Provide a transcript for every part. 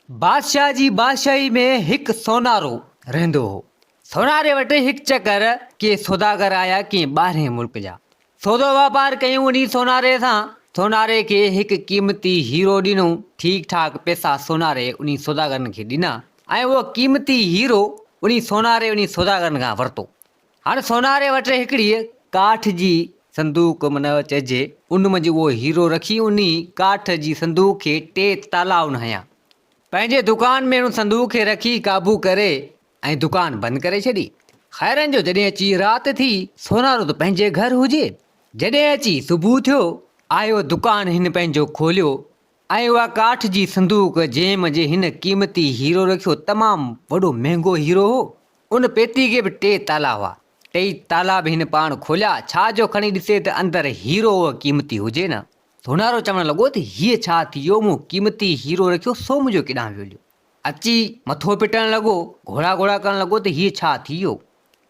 बादशाह जी बादशाही में हिकु सोनारो रहंदो हो। सोनारे वटि हिकु चकर के सौदागर आया के ॿाहिरें मुल्क जा। सौदो वापार कयूं उन सोनारे सां। सोनारे खे हिकु क़ीमती हीरो ॾिनो। ठीक ठाक पैसा सोनारे उन सौदागरनि खे ॾिना ऐं उहो क़ीमती हीरो उन सोनारे उन सौदागरनि खां वरितो। हाणे सोनारे वटि हिकिड़ी काठ जी संदूक माना चइजे उन मंझि उहो हीरो रखी उन काठ जी संदूक खे 3 ताला उन हया। पंहिंजे दुकान में उन संदूक खे रखी काबू करे ऐं दुकान बंदि करे छॾी। ख़ैरनि जो जॾहिं अची राति थी सोनारो त पंहिंजे घर हुजे। जॾहिं अची सुबुह थियो आयो दुकान हिन पंहिंजो खोलियो ऐं उहा काठ जी संदूक जंहिं मंझि हिन क़ीमती हीरो रखियो तमामु वॾो महांगो हीरो हो। उन पेती खे बि 3 ताला हुआ। 3 ताला बि हिन पाण खोलिया। छा जो खणी ॾिसे त अंदरि हीरो क़ीमती हुजे न। सोनारो चवणु लॻो त हीअ छा थी वियो, मूं क़ीमती हीरो रखियो सो मुंहिंजो केॾां वियो। अची मथो पिटणु लॻो, घोड़ा घोड़ा करणु लॻो त हीअ छा थी वियो।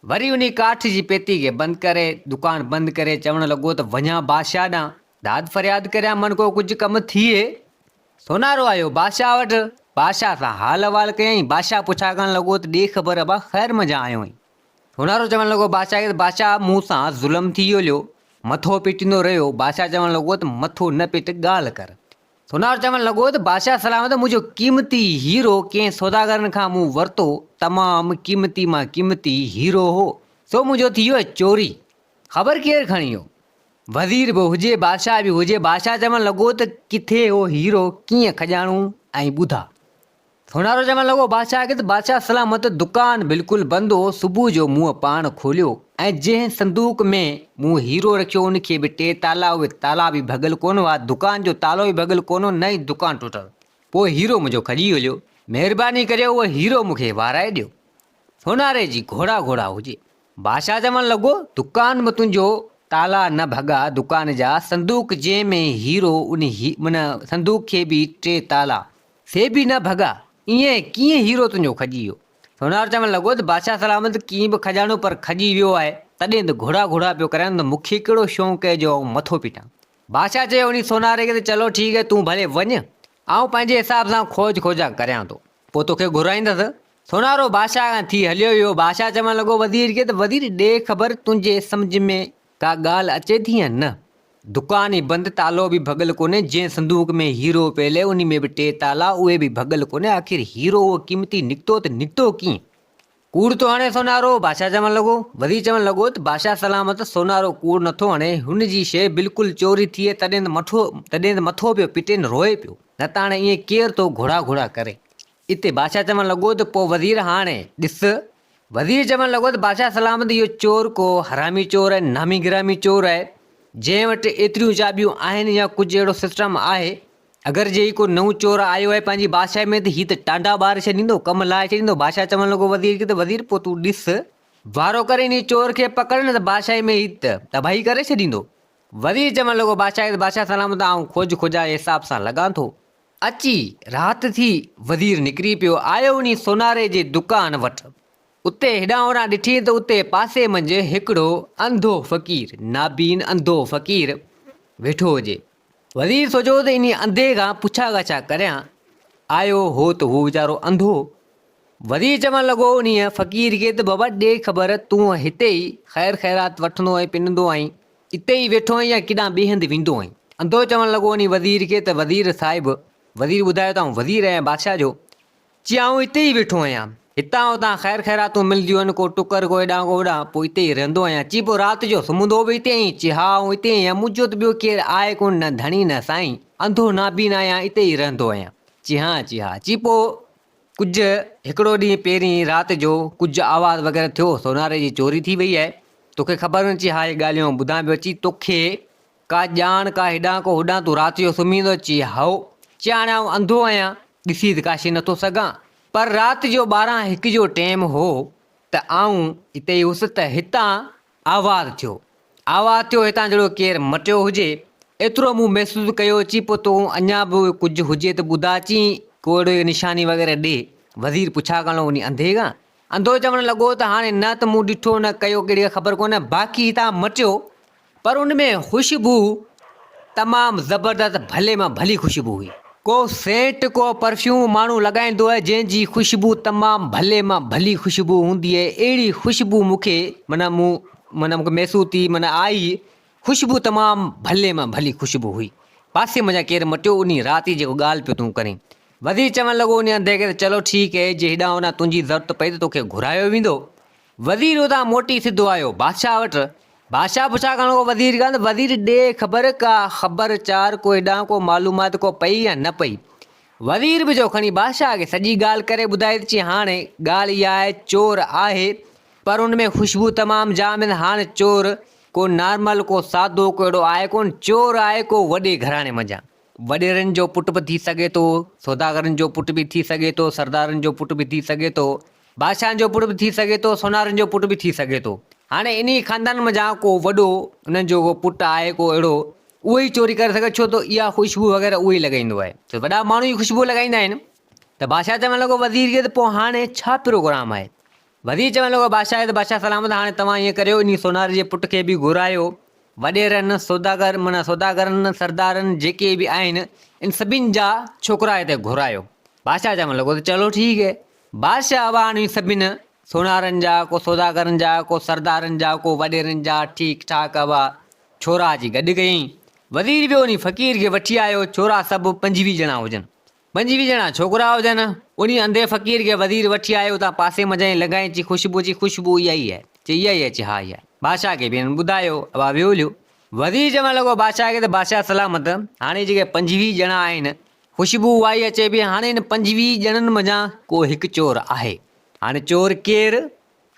वरी उन काठ जी पेती खे बंदि करे दुकान बंदि करे चवणु लॻो त वञा बादशाह ॾांहुं दाद फरियाद करियां मन को कुझु कमु थिए। सोनारो आयो बादशाह वटि। बादशाह सां हाल अहिवाल कयईं। बादशाह पुछा करणु लॻो त ॾे ख़बर अबा ख़ैर मज़ा आयो आहीं। सोनारो चवणु लॻो बादशाह खे त बादशाह मूं सां ज़ुल्म थी वियो, मथो पिटींदो रहियो। बादशाह चवणु लॻो त मथो न पिट ॻाल्हि कर। सोनारो चवणु लॻो त बादशाह सलामत मुंहिंजो क़ीमती हीरो कंहिं सौदागरनि खां मूं वरितो। तमामु क़ीमती मां क़ीमती हीरो हो सो मुंहिंजो थी वियो चोरी। ख़बर केरु खणी वियो? वज़ीर बि हुजे बादशाह बि हुजे। बादशाह चवणु लॻो त किथे हो हीरो, कीअं खॼाणूं ऐं ॿुधा। सोनारो चवणु लॻो बादशाह खे त बादशाह सलामत दुकान बिल्कुलु बंदि हो। सुबुह जो मूं पाण खोलियो ऐं जंहिं संदूक में मूं हीरो रखियो उनखे बि 3 ताला, उहे ताला बि भॻल कोन हुआ। दुकान जो तालो बि भॻल कोन हो, न ई दुकान टुटल। पोइ हीरो मुंहिंजो खॼी वियो। महिरबानी करे उहो हीरो मूंखे वाराए ॾियो। सोनारे जी घोड़ा घोड़ा हुजे। बादशाह चवणु लॻो दुकान में तुंहिंजो ताला न भॻा दुकान जा, संदूक जंहिं में हीरो उन माना संदूक खे बि 3 ताला से बि न भॻा। ईअं कीअं हीरो तुंहिंजो खॼी वियो? सोनारो चवणु लॻो त बादशाह सलामत कीअं बि खॼाणो पर खॼी वियो आहे। तॾहिं त घोड़ा घोड़ा पियो करां त मूंखे कहिड़ो शौक़ु आहे जो मथो पिटां। बादशाह चयो उन सोनारे खे त चलो ठीकु आहे तूं भले वञ, आउं पंहिंजे हिसाब सां खोजा करियां थो, पोइ तोखे घुराईंदसि। सोनारो बादशाह खां थी हलियो वियो। बादशाह चवणु लॻो वज़ीर खे त वज़ीर ॾे ख़बर तुंहिंजे सम्झ में का ॻाल्हि अचे थी या न। दुकान ई बंदि, तालो बि भॻल कोन्हे। जंहिं संदूक में हीरो पियल उन में बि 3 ताला, उहे बि भॻल कोन्हे। आख़िर हीरो उहो क़ीमती निकितो त निकितो कीअं? कूड़ थो हणे सोनारो? बादशाह चवणु लॻो। वज़ीर चवणु लॻो त बादशाह सलामत सोनारो कूड़ नथो हणे। हुनजी शइ बिल्कुलु चोरी थिए तॾहिं त मथो पियो पिटे न रोए पियो, न त हाणे ईअं केरु थो घोड़ा घोड़ा करे। इते बादशाह चवणु लॻो त पोइ वज़ीर हाणे ॾिस। वज़ीर चवणु लॻो त बादशाह सलामत इहो चोर को हरामी चोर आहे, नामी गिरामी चोर आहे, जंहिं वटि एतिरियूं चाबियूं आहिनि या कुझु अहिड़ो सिस्टम आहे। अगरि जे को नओं चोर आयो आहे पंहिंजी बादशाह में त हीअ त टांडा ॿारे छॾींदो, कमु लाहे छॾींदो। बादशाह चवणु लॻो वज़ीर खे त वज़ीर पोइ तूं ॾिस, वारो करे इन चोर खे पकड़ न त बादशाह में हीअ त तबाही करे छॾींदो। वज़ीर चवणु लॻो बादशाह खे त बादशाह सलामत आउं खोजा जे हिसाब सां लॻां थो। अची राति थी वज़ीर निकिरी पियो, आयो उन सोनारे जे दुकान वटि। उते हेॾां होॾां ॾिठी त उते पासे मंझि हिकिड़ो अंधो फ़क़ीर, नाबीन अंधो फ़क़ीर वेठो हुजे। वज़ीर सोचियो त इन अंधे खां पुछा ॻाछा करियां। आयो हो त हू वीचारो अंधो। वज़ीर चवणु लॻो उन फ़क़ीर खे त बाबा ॾे ख़बर तूं हिते ई ख़ैर ख़ैरात वठंदो ऐं पिनंदो आहीं, हिते ई वेठो आहीं या केॾां ॿिए हंधि वेंदो आहीं? अंधो चवणु लॻो उन वज़ीर खे त वज़ीर साहिबु, वज़ीर ॿुधायो त आउं वज़ीर आहियां बादशाह जो। चई आउं हिते ई वेठो आहियां, हितां हुतां ख़ैर ख़ैरातूं मिलंदियूं आहिनि, को टुकर को हेॾां को होॾां, पोइ हिते ई रहंदो आहियां। चई पोइ राति जो सुम्हंदो बि हिते ई? चई हा आउं हिते ई आहियां, मुंहिंजो त ॿियो केरु आहे कोन, न धणी न साईं, अंधो नाबीन आहियां, हिते ई रहंदो आहियां। चई हा। चई पोइ कुझु हिकिड़ो ॾींहुं पहिरीं राति जो कुझु आवाज़ वग़ैरह थियो, सोनारे जी चोरी थी वई आहे, तोखे ख़बर न? चई हा, इहे ॻाल्हियूं ॿुधां पियो। अची तोखे का ॼाण का हेॾां को होॾां, तूं राति जो सुम्ही ईंदो? चई हाओ। चई हाणे आउं अंधो आहियां, ॾिसी त काशी नथो सघां, पर राति जो 12-1 जो टाइम हो त आउं हिते ई हुउसि त हितां आवाज़ थियो हितां जहिड़ो केरु मटियो हुजे, एतिरो मूं महसूसु कयो। अची पोइ तूं अञा बि कुझु हुजे त ॿुधा, अची कोई निशानी वग़ैरह ॾे। वज़ीर पुछा करणो उन अंधे खां। अंधो चवणु लॻो त हाणे न त मूं ॾिठो न कयो, कहिड़ी ख़बर कोन्हे, बाक़ी हितां मटियो, पर उन में ख़ुशबू तमामु ज़बरदस्त, भले मां भली ख़ुशबू हुई। को सेंट को परफ्यूम माण्हू लॻाईंदो आहे जंहिंजी ख़ुशबू तमामु भले मां भली ख़ुशबू हूंदी आहे, अहिड़ी ख़ुशबू मूंखे मूंखे महसूसु थी आई। ख़ुशबू तमामु भले मां भली ख़ुशबू हुई। पासे मुंहिंजा केरु मटियो उन राति जी जेको ॻाल्हि पियो तूं करीं। वज़ीर चवणु लॻो उन अंधे खे, चलो ठीकु आहे, जे हेॾां होॾां तुंहिंजी ज़रूरत पई त तोखे घुरायो वेंदो। वज़ीर उतां मोटी सिधो आयो बादशाह वटि। बादशाह पुछा करण को वज़ीर खां, वज़ीर ॾे ख़बर का ख़बरचार को हेॾां को मालूमात को पई या न पई। वज़ीर बि जो खणी बादशाह खे सॼी ॻाल्हि करे ॿुधाए थी। हाणे ॻाल्हि इहा आहे, चोर आहे पर उन में ख़ुशबू तमामु जाम आहिनि। हाणे चोर को नॉर्मल को सादो को अहिड़ो आहे कोन, चोर आहे को वॾे घराणे मंझां। वॾेरनि जो पुटु बि थी सघे थो, सौदागरनि जो पुटु बि थी सघे थो, सरदारनि जो पुटु बि थी सघे थो, बादशाहनि जो पुटु बि थी सघे थो, सोनारनि जो पुटु बि थी सघे थो। हाणे इन ख़ानदान मंझां को वॾो उन्हनि जो को पुटु आहे को अहिड़ो, उहो ई चोरी करे सघे, छो त इहा ख़ुशबू वग़ैरह उहो ई लॻाईंदो आहे। त वॾा माण्हू ई ख़ुशबू लॻाईंदा आहिनि। त बादशाह चवणु लॻो वज़ीर खे, त पोइ हाणे छा प्रोग्राम आहे। वज़ीर चवणु लॻो बादशाह, त बादशाह सलामत, हाणे तव्हां ईअं करियो, इन सोनार जे पुट खे बि घुरायो। वॾेरनि सौदागरनि सरदारनि जेके बि आहिनि, इन सभिनि जा छोकिरा हिते घुरायो। बादशाह चवणु लॻो त चलो ठीकु आहे। बादशाह हाणे सभिनि सोनारनि जा, को सौदागरनि जा, को सरदारनि जा, को वॾेरनि जा ठीकु ठाक छोरा जी गॾु कयईं। वज़ीर बि उन फ़क़ीर खे वठी आयो। छोरा सभु 25 ॼणा हुजनि, 25 ॼणा छोकिरा हुजनि। उन अंधे फ़क़ीर खे वज़ीर वठी आयो। उतां पासे मंझां लॻाई जी ख़ुशबू इहा ई आहे। चई इहा ई आहे। हा इहा आहे। बादशाह खे बि हिन ॿुधायो। वियो हलियो। वज़ीर चवणु लॻो बादशाह खे, त बादशाह सलामत, हाणे जेके 25 ॼणा आहिनि, ख़ुशबू आई अचे पई। हाणे इन 25 ॼणनि मंझां को हिकु चोर आहे। हाणे चोर केरु?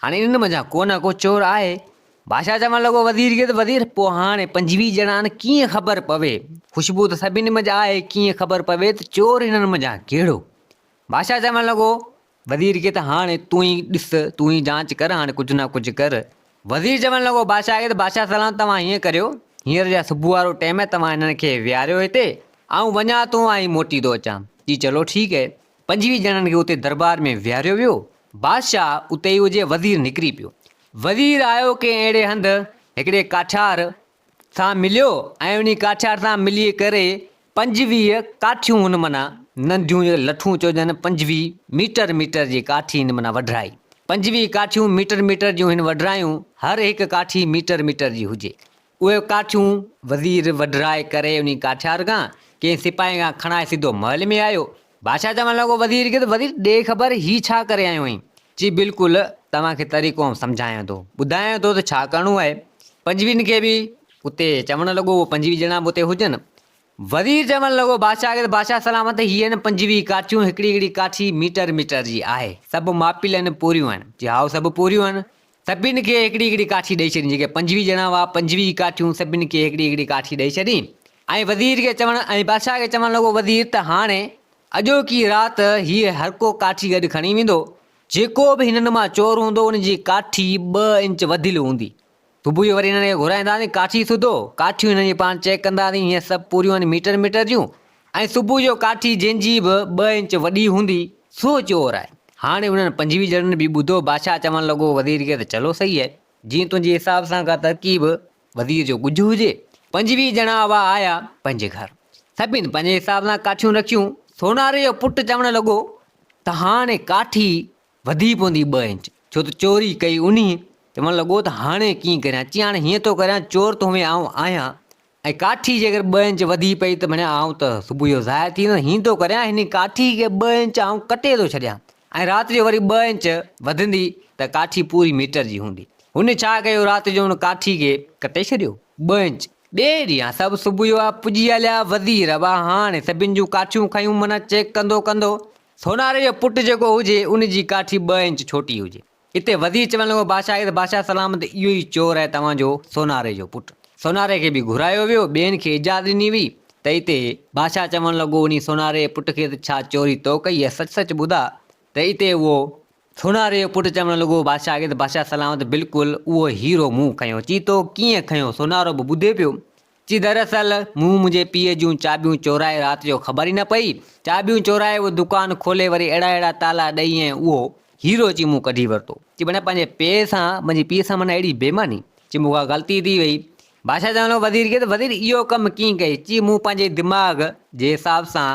हाणे इन्हनि मंझां को न को चोर आहे। बादशाह चवणु लॻो वज़ीर खे, त वज़ीर पोइ हाणे 25 ॼणा आहिनि, कीअं ख़बर पवे? ख़ुशबू त सभिनी मंझां आहे, कीअं ख़बर पवे त चोर हिननि मंझां कहिड़ो? बादशाह चवणु लॻो वज़ीर खे, त हाणे तूं ई ॾिस, तूं ई जांच कर, हाणे कुझु न कुझु कर। वज़ीर चवणु लॻो बादशाह खे, त बादशाह सलाम, तव्हां हीअं करियो, हींअर जा सुबुह वारो टाइम आहे, तव्हां हिननि खे विहारियो हिते, ऐं वञा थो ऐं मोटी थो अचां। जी चलो ठीकु आहे। 25 ॼणनि खे उते दरबार में विहारियो वियो। बादशाह उते ई हुजे, वज़ीर निकिरी पियो। वज़ीर आयो कंहिं अहिड़े हंधि हिकिड़े काठियार सां मिलियो ऐं उन काठियार सां मिली करे 25 काठियूं हुन माना नंढियूं लठूं चइजनि, 25 मीटर जी काठी हिन माना वढराई। 25 काठियूं मीटर जूं हिन वढरायूं। हर हिकु काठी मीटर जी हुजे। उहे काठियूं वज़ीर वढराए करे उन काठियार खां कंहिं सिपाही खां खणाए सिधो महल में आयो। बादशाह चवणु लॻो वज़ीर खे, त वज़ीर ॾे ख़बर ही छा करे आयो आहीं? जी बिल्कुलु, तव्हांखे तरीक़ो सम्झायां थो, ॿुधायां थो त छा करिणो आहे। 25 खे बि उते चवणु लॻो, 25 ॼणा बि उते हुजनि। वज़ीर चवणु लॻो बादशाह खे, त बादशाह सलामत, हीअ आहिनि 25 काठियूं, हिकिड़ी काठी मीटर जी आहे, सभु मापियल आहिनि, पूरियूं आहिनि। जी हा सभु पूरियूं आहिनि। सभिनि खे हिकिड़ी काठी ॾेई छॾी। जेके 25 ॼणा हुआ, 25 काठियूं सभिनि खे हिकिड़ी काठी ॾेई छॾी। ऐं वज़ीर खे ऐं बादशाह खे चवणु लॻो वज़ीर, त हाणे अॼोकी राति हीअ हर को काठी गॾु खणी वेंदो। जेको बि हिननि मां चोर हूंदो, उनजी काठी 2 इंच वधियल हूंदी। सुबुह जो वरी हिननि खे घुराईंदासीं, काठी सुधो, काठियूं हिननि जी पाण चेक कंदासीं, हीअं सभु पूरियूं आहिनि मीटर जूं। ऐं सुबुह जो काठी जंहिंजी बि 2 इंच वॾी हूंदी, सो चोर आहे। हाणे उन्हनि 25 ॼणनि बि ॿुधो। बादशाह चवणु लॻो वज़ीर खे, त चलो सही आहे, जीअं तुंहिंजे हिसाब सां का तरकीब वज़ीर जो कुझु हुजे। 25 ॼणा हुआ आया पंहिंजे घर, सभिनि पंहिंजे हिसाब सां काठियूं रखियूं। सोनारे जो पुटु चवणु लॻो त हाणे काठी वधी पवंदी 2 इंच, छो त चोरी कई उन। चवणु लॻो त हाणे कीअं करियां? चई हाणे हीअं थो करियां, चोर तो में आउं आहियां, ऐं काठी जेकर 2 इंच वधी पई त माना आउं त सुबुह जो ज़ाहिर थी वेंदो। हीअं थो करियां, हिन काठी खे 2 इंच आउं कटे थो छॾियां, ऐं राति जो वरी 2 इंच वधंदी त काठी पूरी मीटर जी हूंदी। हुन छा कयो, राति जो हुन काठी खे कटे छॾियो 2 इंच। ॿिए ॾींहुं सभु सुबुह जो पुॼी हलिया वज़ीर। हाणे सभिनि जूं काठियूं खयूं, माना चेक कंदो सोनारे जो पुटु जेको हुजे उनजी काठी 2 इंच छोटी हुजे। हिते वज़ीर चवणु लॻो बादशाह खे, त बादशाह सलामत, इहो ई चोर आहे तव्हांजो सोनारे जो पुटु। सोनारे खे बि घुरायो वियो, ॿियनि खे इजाज़त ॾिनी हुई। त हिते बादशाह चवणु लॻो उन सोनारे पुटु खे, त छा चोरी तो कई आहे? सच ॿुधा। त हिते उहो सोनारे जो पुटु चवणु लॻो बादशाह खे, त बादशाह सलामत, बिल्कुलु उहो हीरो मूं खयो। चई तो कीअं खयो? सोनारो बि ॿुधे पियो। चई दरअसल मूं मुंहिंजे पीउ जूं चाबियूं चोराए, राति जो ख़बर ई न पई, चाबियूं चोराए उहो दुकानु खोले वरी अहिड़ा ताला ॾेई, ऐं उहो हीरो चई मूं कढी वरितो। चई माना पंहिंजे मुंहिंजे पीउ सां माना अहिड़ी बेईमानी। चई मूंखां ग़लती थी वई। बादशाह चवणु लॻो वज़ीर खे, त वज़ीर इहो कमु कीअं कई? चई मूं पंहिंजे दिमाग़ जे हिसाब सां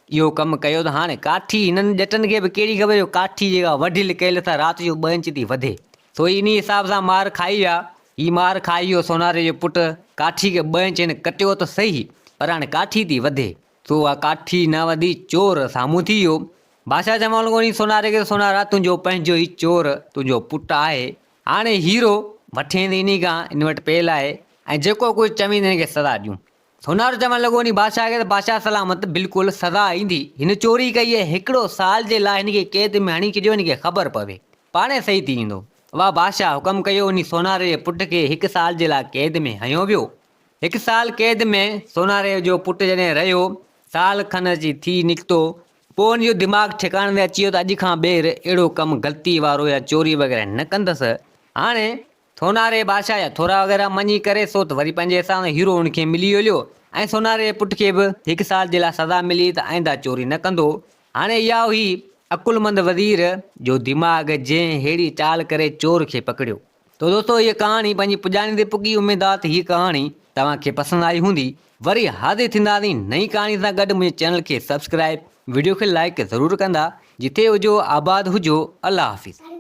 इहो कमु कयो त हाणे काठी हिननि ॼटनि खे बि कहिड़ी ख़बर काठी जेका वढियल कयल सां राति जो 2 इंच थी वधे। सो इन हिसाब सां मार खाई विया। ही मार खाई वियो सोनारे जो पुटु काठी खे 2 इंच कटियो त सही, पर हाणे काठी थी वधे। सो उहा काठी न वधी, चोर साम्हूं थी वियो। बादशाह चवण लॻो नी सोनारे खे, सोनारा तुंहिंजो पंहिंजो ई चोर तुंहिंजो पुटु आहे। हाणे हीरो वठेंदे इन खां इन वटि पेल आहे ऐं जेको कुझु चवींदे हिनखे सज़ा ॾियूं। सोनारो चवणु लॻो नी बादशाह खे त बादशाह सलामत बिल्कुलु सज़ा ईंदी। हिन चोरी कई आहे, 1 साल जे लाइ हिनखे क़ैद में हणी छॾियो, हिनखे ख़बर पवे पाणे सही थी ईंदो। वाह बादशाह हुकम कयो, उन सोनारे जे पुट खे 1 साल जे लाइ क़ैद में हयो वियो। 1 साल क़ैद में सोनारे जो पुटु जॾहिं रहियो, साल खन जी थी निकितो, पोइ उनजो दिमाग़ ठिकाणे ते अची वियो त अॼु खां ॿेर अहिड़ो कमु ग़लती वारो या चोरी वग़ैरह न कंदसि। हाणे सोनारे बादशाह जा थोरा वग़ैरह मञी करे सो त वरी पंहिंजे हिसाब सां हीरो हुनखे मिली हलियो ऐं सोनारे जे पुट खे बि 1 साल जे लाइ सज़ा मिली त आईंदा चोरी न कंदो। हाणे इहा हुई अकुलमंद वज़ीर जो दिमाग़ जंहिं अहिड़ी चाल करे चोर खे पकड़ियो। तो दोस्तों इहा कहाणी पंहिंजी पुॼाणी ते पुॻी। उमेद आहे त हीअ कहाणी तव्हांखे पसंदि आई हूंदी। वरी हाज़िर थींदासीं नई कहाणी सां गॾु। मुंहिंजे चैनल खे सब्सक्राइब, वीडियो खे लाइक ज़रूरु कंदा। जिथे हुजो आबाद हुजो। अल्लाह हाफ़िज़।